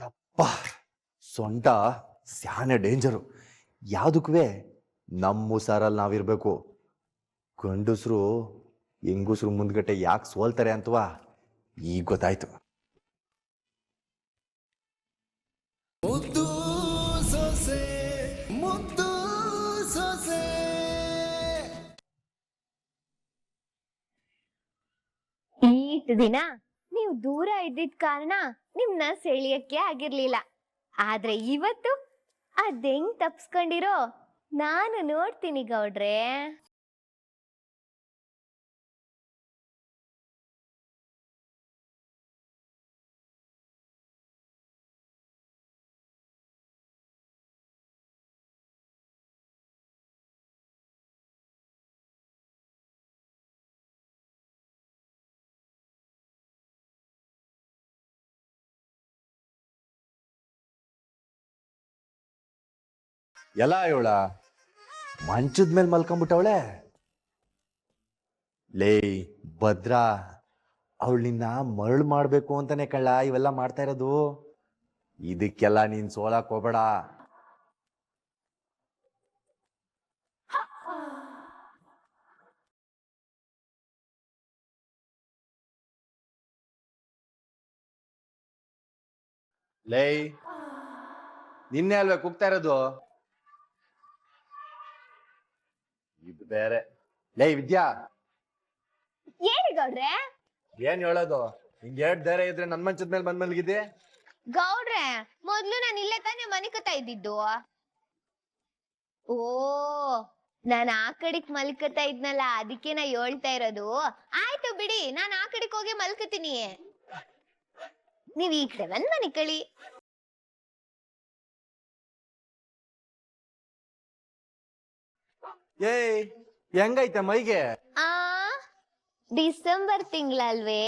ಅಪ್ಪ ಸೊಂಟ ಸ್ಯಾನೆ ಡೇಂಜರು. ಯಾವುದಕ್ಕೂ ನಮ್ಮ ಹುಷಾರಲ್ಲಿ ನಾವಿರ್ಬೇಕು. ಗಂಡಸ್ರು ಹೆಂಗಸ್ರು ಮುಂದ್ಗಟ್ಟೆ ಯಾಕೆ ಸೋಲ್ತಾರೆ ಅಂತವಾ ಈಗ ಗೊತ್ತಾಯ್ತು. ಮುದ್ದು ಸೊಸೆ ಮುದ್ದು ಸೊಸೆ. ಈಟ್ ದಿನ ನೀವು ದೂರ ಇದ್ದಿದ್ ಕಾರಣ ನಿಮ್ನ ಸೆಳಿಯಕ್ಕೆ ಆಗಿರ್ಲಿಲ್ಲ. ಆದ್ರೆ ಇವತ್ತು ಅದೆಂಗ್ ತಪ್ಸ್ಕೊಂಡಿರೋ ನಾನು ನೋಡ್ತೀನಿ ಗೌಡ್ರೆ. ಎಲ್ಲ ಇವಳ ಮಂಚದ ಮೇಲೆ ಮಲ್ಕೊಂಡ್ಬಿಟ್ಟವಳೆ. ಲೇ ಭದ್ರಾ, ಅವಳು ನಿನ್ನ ಮರಳು ಮಾಡ್ಬೇಕು ಅಂತಾನೆ ಕಳ್ಳ ಇವೆಲ್ಲ ಮಾಡ್ತಾ ಇರೋದು. ಇದಕ್ಕೆಲ್ಲ ನೀನ್ ಸೋಲಕ್ ಹೋಗ್ಬೇಡ. ಲೇ ನಿನ್ನೆ ಅಲ್ವೇ ಕೂಗ್ತಾ ಇರೋದು? ಇದು ಬೇರೆ. ಲೇ ವಿದ್ಯಾ, ಏನಿ ಗೌಡ್ರೆ? ಏನ್ ಹೇಳೋದು? ಹಿಂಗ್ ಎರಡ್ ಧೈರ್ಯ ಇದ್ರೆ ನನ್ ಮಂಚದ ಮೇಲೆ ಬಂದ್ ಮಲ್ಗಿದ್ದೆ. ಗೌಡ್ರೆ, ಮೊದ್ಲು ನಾನು ಇಲ್ಲೇ ತಾನೇ ಮನಿಕತಾ ಇದ್ದಿದ್ದು. ಓ, ನಾನ್ ಆ ಕಡೆಗ್ ಮಲ್ಕತಾ ಇದ್ನಲ್ಲ, ಅದಕ್ಕೆ ನಾ ಹೇಳ್ತಾ ಇರೋದು. ಆಯ್ತು ಬಿಡಿ, ನಾನ್ ಆ ಕಡೆಗ್ ಹೋಗಿ ಮಲ್ಕತೀನಿ. ನೀವ್ ಈ ಕಡೆ ಬಂದ್ ಮನಿಕಳಿ. ಏಯ್ ಹೆಂಗೈತೆ ಮೈಗೆ? ಆ ಡಿಸೆಂಬರ್ ತಿಂಗಳಲ್ವೇ,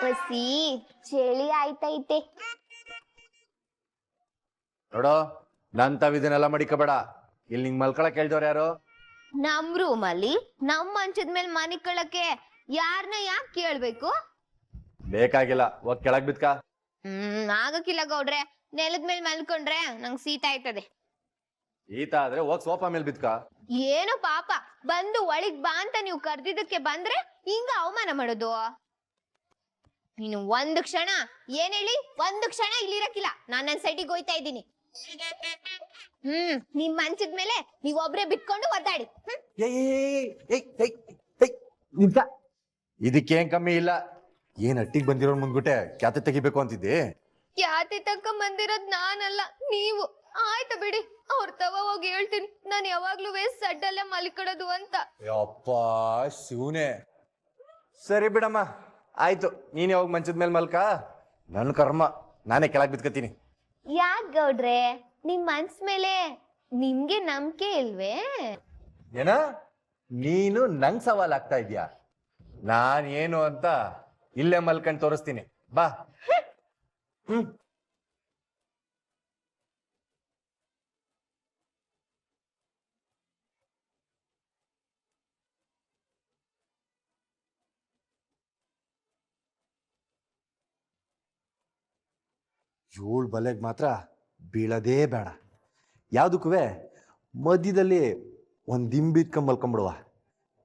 ಹಸಿ ಚಳಿ ಆಯ್ತೈತೆ. ನೋಡೋ, ನನ್ ತಾವಿದನ್ನೆಲ್ಲ ಮಡಿಕಬೇಡ. ಇಲ್ಲಿ ನಿಂಗ್ ಮಲ್ಕೊಳಕ್ ಹೇಳ್ದವ್ರ ಯಾರು? ನಮ್ ರೂಮಲ್ಲಿ ನಮ್ ಮಂಚದ ಮೇಲೆ ಮನಿಕಳಕ್ಕೆ ಯಾರನ್ನ ಯಾಕೆ ಕೇಳ್ಬೇಕು? ಬೇಕಾಗಿಲ್ಲ, ಹೋಗ್ ಕೆಳಗ್ ಬಿದ್ಕ. ಆಗಕ್ಕಿಲ್ಲ ಗೌಡ್ರೆ, ನೆಲದ ಮೇಲೆ ಮಲ್ಕೊಂಡ್ರೆ ನಂಗ್ ಶೀತ ಆಯ್ತದೆ. ಈತ ಆದ್ರೆ ಹೋಗ್ ಸೋಫಾ ಮೇಲೆ ಬಿದ್ಕ. ಏನೋ ಪಾಪ, ಬಂದು ಒಳಗ್ ಬಾ ಅಂತ ನೀವು ಕರ್ದಿದ್ದಕ್ಕೆ ಬಂದ್ರೆ ಹಿಂಗ ಅವಮಾನ ಮಾಡೋದು? ನೀನು ಒಂದು ಕ್ಷಣ, ಏನ್ ಹೇಳಿ, ಒಂದು ಕ್ಷಣ ಇಲ್ಲಿರಕ್ಕಿಲ್ಲ. ನಾನ್ ನನ್ ಸೈಟಿಗೆ ಹೋಯ್ತಾ ಇದ್ದೀನಿ. ನಿಮ್ ಮಂಚದ ಮೇಲೆ ನೀವ್ ಒಬ್ರೆ ಬಿಟ್ಕೊಂಡು ಒದ್ದಾಡಿ. ಇದಕ್ಕೇನ್ ಕಮ್ಮಿ ಇಲ್ಲ. ಏನ್ ಅಟ್ಟಿಗೆ ಬಂದಿರೋ ಮುಂದ್ಗುಟ್ಟೆ ಕ್ಯಾತೆ ತೆಗಿಬೇಕು ಅಂತಿದ್ದೆ. ಖ್ಯಾತಿ ತಕ್ಕ ಬಂದಿರೋದ್ ನಾನಲ್ಲ, ನೀವು. ಆಯ್ತು ಬಿಡಿ, ಅವ್ರ ತವ ಹೋಗಿ ಹೇಳ್ತೀನಿ ನಾನು ಯಾವಾಗ್ಲೂ ಸಡ್ಡಲ್ಲ ಮಲ್ಕೊಡೋದು ಅಂತ. ಅಪ್ಪ ಶಿವನೇ. ಸರಿ ಬಿಡಮ್ಮ, ಆಯ್ತು. ನೀನ್ ಯಾವಾಗ ಮಂಚದ ಮೇಲೆ ಮಲ್ಕ, ನನ್ ಕರ್ಮ ನಾನೇ ಕೆಳಗ್ ಬಿದ್ಕತೀನಿ. ಯಾಕ್ ಗೌಡ್ರೆ, ನಿಮ್ ಮನ್ಸ್ ಮೇಲೆ ನಿಮ್ಗೆ ನಂಬಿಕೆ ಇಲ್ವೇ? ಏನ ನೀನು ನಂಗ್ ಸವಾಲ್ ಆಗ್ತಾ ಇದ್ಯಾ? ನಾನ್ ಏನು ಅಂತ ಇಲ್ಲೇ ಮಲ್ಕೊಂಡ್ ತೋರಿಸ್ತೀನಿ, ಬಾ. ಏಳು ಬಲೆಗ್ ಮಾತ್ರ ಬೀಳದೇ ಬೇಡ. ಯಾವ್ದಕ್ಕೂ ಮಧ್ಯದಲ್ಲಿ ಒಂದ್ ದಿಂಬಿಟ್ಕೊಂಡ್ ಮಲ್ಕೊಂಬಿಡುವ.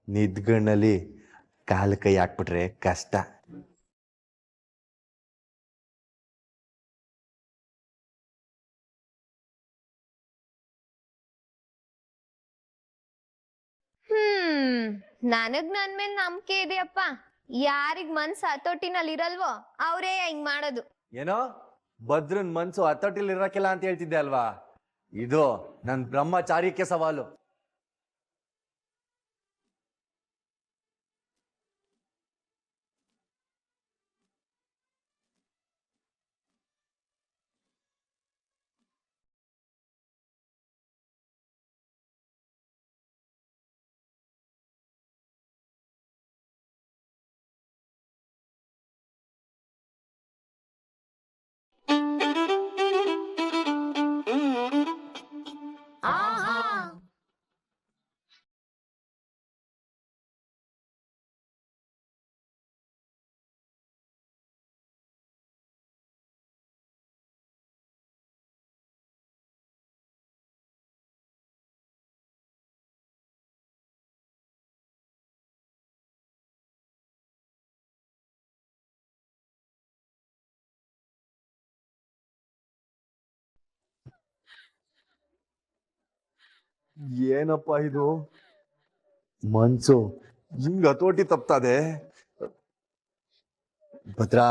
ನಿದ್ಗಣ್ಣಲ್ಲಿ ಕಾಲು ಕೈ ಹಾಕ್ಬಿಟ್ರೆ ಕಷ್ಟ. ನನಗ್ ನನ್ ಮೇಲೆ ನಂಬಿಕೆ ಇದೆಯಪ್ಪ. ಯಾರಿಗ್ ಮನ್ಸು ಹತೋಟಿನಲ್ಲಿ ಇರಲ್ವೋ ಅವರೇ ಹಿಂಗ್ ಮಾಡೋದು. ಏನೋ ಭದ್ರನ್ ಮನ್ಸು ಹತೋಟಿಲ್ ಇರಕ್ಕಿಲ್ಲ ಅಂತ ಹೇಳ್ತಿದ್ದೆ ಅಲ್ವಾ? ಇದು ನನ್ ಬ್ರಹ್ಮಚಾರಿಕೆ ಸವಾಲು. ಏನಪ್ಪ ಇದು ಮನ್ಸು ಹಿಂಗ್ ಹತೋಟಿ ತಪ್ತದೆ. ಭದ್ರಾ,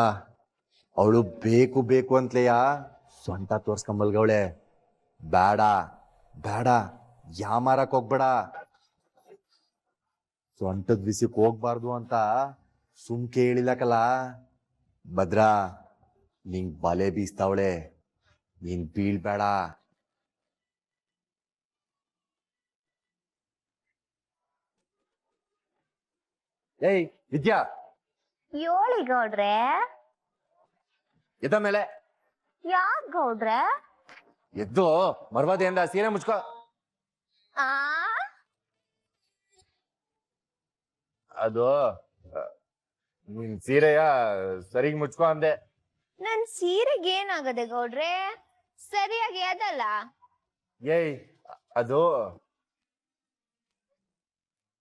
ಅವಳು ಬೇಕು ಬೇಕು ಅಂತಲೆಯ ಸೊಂಟ ತೋರ್ಸ್ಕೊಂಬಲ್ಗವಳೆ. ಬೇಡ ಬೇಡ, ಯಾಮಾರಕ್ ಹೋಗ್ಬೇಡ. ಸೊಂಟದ ವಿಸಿಕ್ ಹೋಗ್ಬಾರ್ದು ಅಂತ ಸುಮ್ಕೆ ಹೇಳಿಲ್ಲಕಲ್ಲ. ಭದ್ರಾ, ನಿಂಗ್ ಬಲೆ ಬೀಸ್ತಾವಳೆ, ನೀನ್ ಬೀಳ್ಬೇಡ. ಏಯ್ ವಿದ್ಯಾ, ಯೋಳಿ ಗೌಡ್ರೆ. ಎದ್ದ ಮೇಲೆ ಯಾಕ್ ಗೌಡ್ರೆ? ಎದ್ದು ಮರ್ವಾದೆಯಿಂದ ಸೀರೆ ಮುಚ್ಕೋ. ಆ ಅದು ನಿನ್ ಸೀರೆಯ ಸರಿಗ್ ಮುಚ್ಕೋ ಅಂದೆ. ನನ್ ಸೀರೆಗೆ ಏನಾಗದೆ ಗೌಡ್ರೆ? ಸರಿಯಾಗಿ ಅದಲ್ಲ. ಏಯ್ ಅದು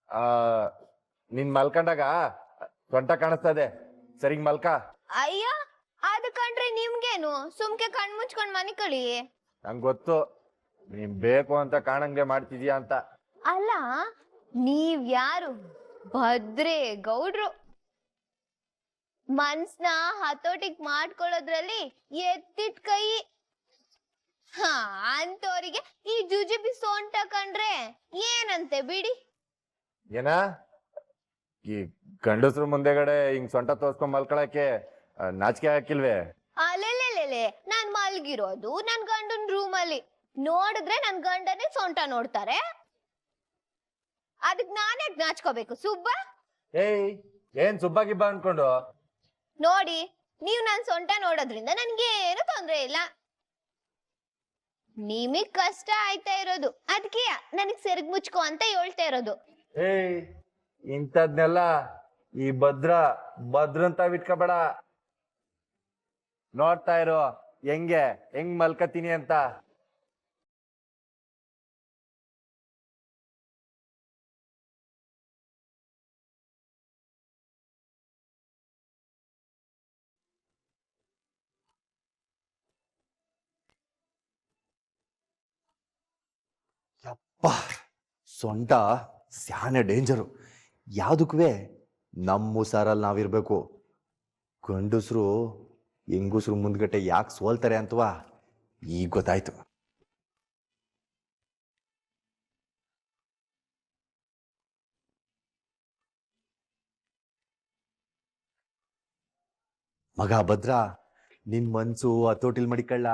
ಆ ನಿನ್ ಮಲ್ಕೊಂಡಾಗ ಸೊಂಟ ಕಾಣಿಸ್ತದೆ, ಸರಿಗ್ ಮಲ್ಕ. ಅಯ್ಯ, ಅದ್ ಕಂಡ್ರೆ ನಿಮ್ಗೇನು? ಸುಮ್ಕೆ ಕಣ್ ಮುಚ್ಕೊಂಡ್ ಮನಿ ಕಳಿ. ನಂಗ್ ಗೊತ್ತು ನೀನ್ ಬೇಕು ಅಂತ ಕಾಣಂಗೆ ಮಾಡ್ತಿದ್ಯಾ ಅಂತ. ಅಲ್ಲ, ನೀವ್ ಯಾರು? ಭದ್ರೆ ಗೌಡ್ರು. ಮನ್ಸ್ನ ಹತೋಟಿಗ್ ಮಾಡ್ಕೊಳ್ಳೋದ್ರಲ್ಲಿ ಎತ್ತಿಟ್ ಕೈ. ಹಾ, ಅಂತವ್ರಿಗೆ ಈ ಜುಜುಬಿ ಸೊಂಟ ಕಂಡ್ರೆ ಏನಂತೆ ಬಿಡಿ. ಏನ ಈ ಗಂಡಸ್ರು ಮುಂದೆಗಡೆ ಹಿಂಗ್ ಸೊಂಟ ತೋರ್ಸ್ಕೊಂಡ್ ಮಲ್ಕೊಳಕ್ಕೆ ನಾಚಿಕೆ ಹಾಕಿಲ್ವೇ? ಅಲೆಲೆಲೆಲೆ, ನಾನ್ ಮಲ್ಗಿರೋದು ನನ್ ಗಂಡನ್ ರೂಮಲ್ಲಿ. ನೋಡಿದ್ರೆ ನನ್ ಗಂಡನೇ ಸೊಂಟ ನೋಡ್ತಾರೆ. ಅದಕ್ ನಾನೇ ನಾಚ್ಕೋಬೇಕು ಸುಬ್ಬ? ಏಯ್, ಏನ್ ಸುಬ್ಬ ಗಿಬ್ಬ ಅನ್ಕೊಂಡು? ನೋಡಿ, ನೀವ್ ನನ್ ಸೊಂಟ ನೋಡೋದ್ರಿಂದ ನನ್ಗೇನು ತೊಂದ್ರೆ ಇಲ್ಲ. ನಿಮಗ್ ಕಷ್ಟ ಆಯ್ತಾ ಇರೋದು, ಅದಕ್ಕೆ ನನಗ್ ಸೆರಗ್ ಮುಚ್ಕೋ ಅಂತ ಹೇಳ್ತಾ ಇರೋದು. ಏಯ್, ಇಂಥದ್ನೆಲ್ಲ ಈ ಭದ್ರಂತ ಬಿಟ್ಕೋಬೇಡ. ನೋಡ್ತಾ ಇರೋ ಹೆಂಗ್ ಮಲ್ಕತೀನಿ ಅಂತ. ಯಪ್ಪ, ಸೊಂಟ ಸ್ಯಾನೆ ಡೇಂಜರು. ಯಾವ್ದಕ್ಕೂ ನಮ್ಮ ಹುಷಾರಲ್ಲಿ ನಾವಿರ್ಬೇಕು. ಗಂಡಸ್ರು ಹೆಂಗಸ್ರು ಮುಂದ್ಗಟ್ಟೆ ಯಾಕೆ ಸೋಲ್ತಾರೆ ಅಂತವಾ ಈಗ ಗೊತ್ತಾಯ್ತು. ಮಗ ಭದ್ರ, ನಿನ್ ಮನ್ಸು ಹತೋಟಿಲ್ ಮಡಿಕಳ್ಳ.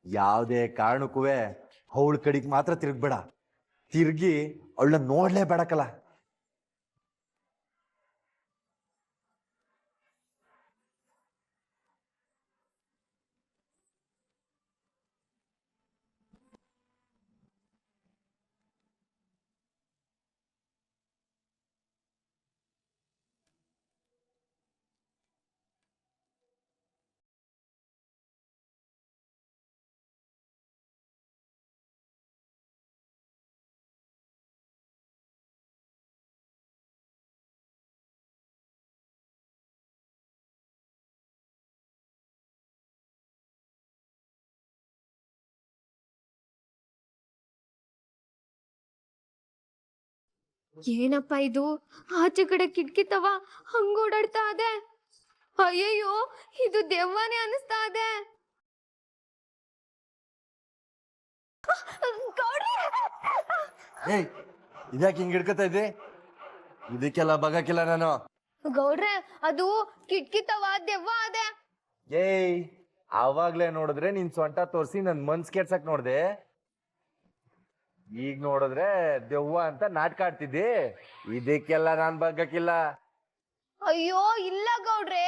ಯಾವ್ದೇ ಕಾರಣಕ್ಕೂ ಅವಳ ಕಡೆಗೆ ಮಾತ್ರ ತಿರ್ಗ್ಬೇಡ. ತಿರ್ಗಿ ಅವಳನ್ನ ನೋಡ್ಲೇ ಬೇಡಕಲ್ಲ. ಏನಪ್ಪ ಇದು? ಆಚೆ ಕಡೆ ಕಿಟಕಿ ಹಂಗ ಓಡಾಡ್ತಾ ಇದೆ. ಅಯ್ಯಯ್ಯೋ, ಇದು ದೆವ್ವನೇ ಅನಿಸ್ತಾ ಇದೆ. ಏಯ್, ಇದ್ಯಾಕೆ ಹಿಂಗ್ ಹಿಡ್ಕತಾ ಇದ್ದಿ? ಇದಕ್ಕೆಲ್ಲ ಬಗಕಿಲ್ಲ ನಾನು. ಗೌಡ್ರೆ, ಅದು ಕಿಟಕಿ ದೆವ್ವ ಅದೆ. ಏಯ್, ಆವಾಗ್ಲೇ ನೋಡಿದ್ರೆ ನಿನ್ ಸೊಂಟ ತೋರ್ಸಿ ನನ್ ಮನ್ಸ್ ಕೆಡ್ಸಕ್ ನೋಡ್ದೆ. ಈಗ ನೋಡಿದ್ರೆ ದೆವ್ವ ಅಂತ ನಾಟಕ ಆಡ್ತಿದ್ದಿ. ಇದಕ್ಕೆಲ್ಲ ನಾನ್ ಬಗ್ಗಕ್ಕಿಲ್ಲ. ಅಯ್ಯೋ ಇಲ್ಲ ಗೌಡ್ರೆ,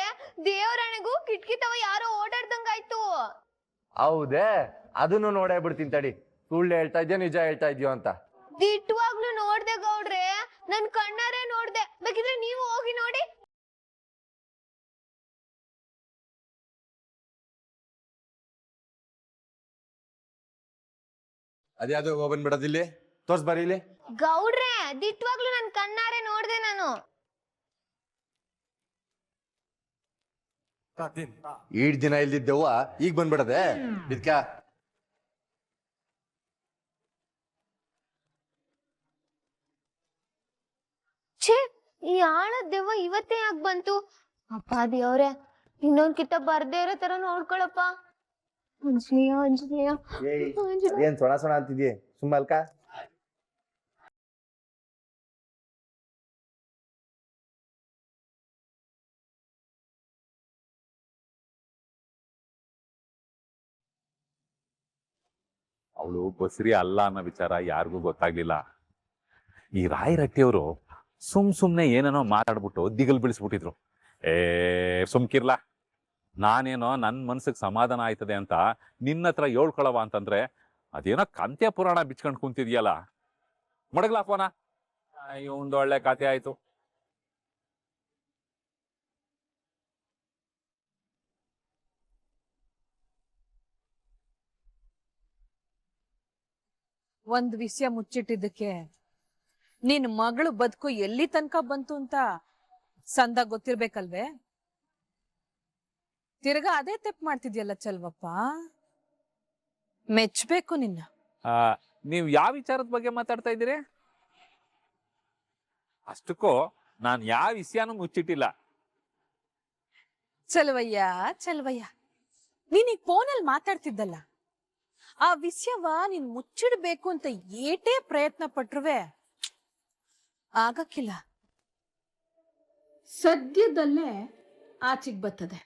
ದೇವರಣೆಗೂ ಕಿಟಕಿ ಯಾರೋ ಓಡಾಡ್ದಂಗಾಯ್ತು. ಹೌದೇ? ಅದನ್ನು ನೋಡೇ ಬಿಡ್ತೀನಿ ತಡಿ, ಸುಳ್ಳು ಹೇಳ್ತಾ ಇದ್ಯೋ ನಿಜ ಹೇಳ್ತಾ ಇದ್ಯೋ ಅಂತ. ದಿಟ್ಟವಾಗ್ಲೂ ನೋಡ್ದೆ ಗೌಡ್ರೆ, ನನ್ ಕಣ್ಣಾರೆ ನೋಡ್ದೆ. ಬೇಕಿದ್ರೆ ನೀವು ಹೋಗಿ ನೋಡಿ. ಅದ್ಯಾವ್ದು ಹೋಗ್ಬಂದ್ ಬಿಡೋದಿಲ್ಲಿ, ತೋರ್ಸ್ ಬರೀ ಇಲ್ಲಿ. ಗೌಡ್ರೆ, ದಿಟ್ಟವಾಗ್ಲೂ ನನ್ ಕಣ್ಣಾರೆ ನೋಡ್ದೆ ನಾನು. ಈಡ್ ದಿನ ಇಲ್ದಿದ್ದೆವ್ವ ಈಗ ಬಂದ್ಬಿಡದೆ. ಇದ್ಕ ಈ ಆಳದ ದೆವ್ವ ಇವತ್ತೇ ಯಾಕೆ ಬಂತು? ಅಪ್ಪ ದೇವ್ರೆ, ಇನ್ನೊಂದ್ ಕಿತ್ತ ಬರ್ದೇ ಇರೋ ತರ ನೋಡ್ಕೊಳಪ್ಪ. ಆಂಜನೇಯ ಆಂಜನೇಯ ಆಂಜನೇಯ. ಏನ್ ಸೊಣ ಸೊಣ ಅಂತಿದ್ಯೆ, ಸುಮ್ಮ ಅಲ್ಕ. ಅವಳು ಬಸ್ರಿ ಅಲ್ಲ ಅನ್ನೋ ವಿಚಾರ ಯಾರಿಗೂ ಗೊತ್ತಾಗ್ಲಿಲ್ಲ. ಈ ರಾಯರಟ್ಟಿಯವರು ಸುಮ್ನೆ ಏನೇನೋ ಮಾತಾಡ್ಬಿಟ್ಟು ದಿಗಲ್ ಬೀಳಿಸ್ಬಿಟ್ಟಿದ್ರು. ಸುಮ್ಕಿರ್ಲಾ, ನಾನೇನೋ ನನ್ನ ಮನ್ಸಿಗೆ ಸಮಾಧಾನ ಆಯ್ತದೆ ಅಂತ ನಿನ್ನ ಹತ್ರ ಹೇಳ್ಕೊಳವ ಅಂತಂದ್ರೆ ಅದೇನೋ ಕಂತ್ಯ ಪುರಾಣ ಬಿಚ್ಕೊಂಡು ಕುಂತಿದ್ಯಲ್ಲ. ಮಡಗ್ಲಾ ಫೋನ, ಇವಂದು ಒಳ್ಳೆ ಕತೆ ಆಯ್ತು. ಒಂದ್ ವಿಷಯ ಮುಚ್ಚಿಟ್ಟಿದ್ದಕ್ಕೆ ನಿನ್ ಮಗಳು ಬದುಕು ಎಲ್ಲಿ ತನಕ ಬಂತು ಅಂತ ಸಂದ ಗೊತ್ತಿರ್ಬೇಕಲ್ವೇ? ತಿರ್ಗಾ ಅದೇ ತೆಪ್ಪು ಮಾಡ್ತಿದ್ಯಲ್ಲ ಚಲ್ವಪ್ಪ, ಮೆಚ್ಬೇಕು ನಿನ್ನ. ನೀವು ಯಾವ ವಿಚಾರದ ಬಗ್ಗೆ ಮಾತಾಡ್ತಾ ಇದ್ದೀರಿ? ಅಷ್ಟಕ್ಕೂ ನಾನು ಯಾವ ವಿಷಯನೂ ಮುಚ್ಚಿಟ್ಟಿಲ್ಲ. ಚಲ್ವಯ್ಯ ನೀನೀಗ ಫೋನಲ್ಲಿ ಮಾತಾಡ್ತಿದ್ದಲ್ಲ, ಆ ವಿಷಯವ ನೀನ್ ಮುಚ್ಚಿಡ್ಬೇಕು ಅಂತ ಏಟೇ ಪ್ರಯತ್ನ ಪಟ್ರುವೆ ಆಗಕ್ಕಿಲ್ಲ. ಸದ್ಯದಲ್ಲೇ ಆಚೆಗ್ ಬರ್ತದೆ.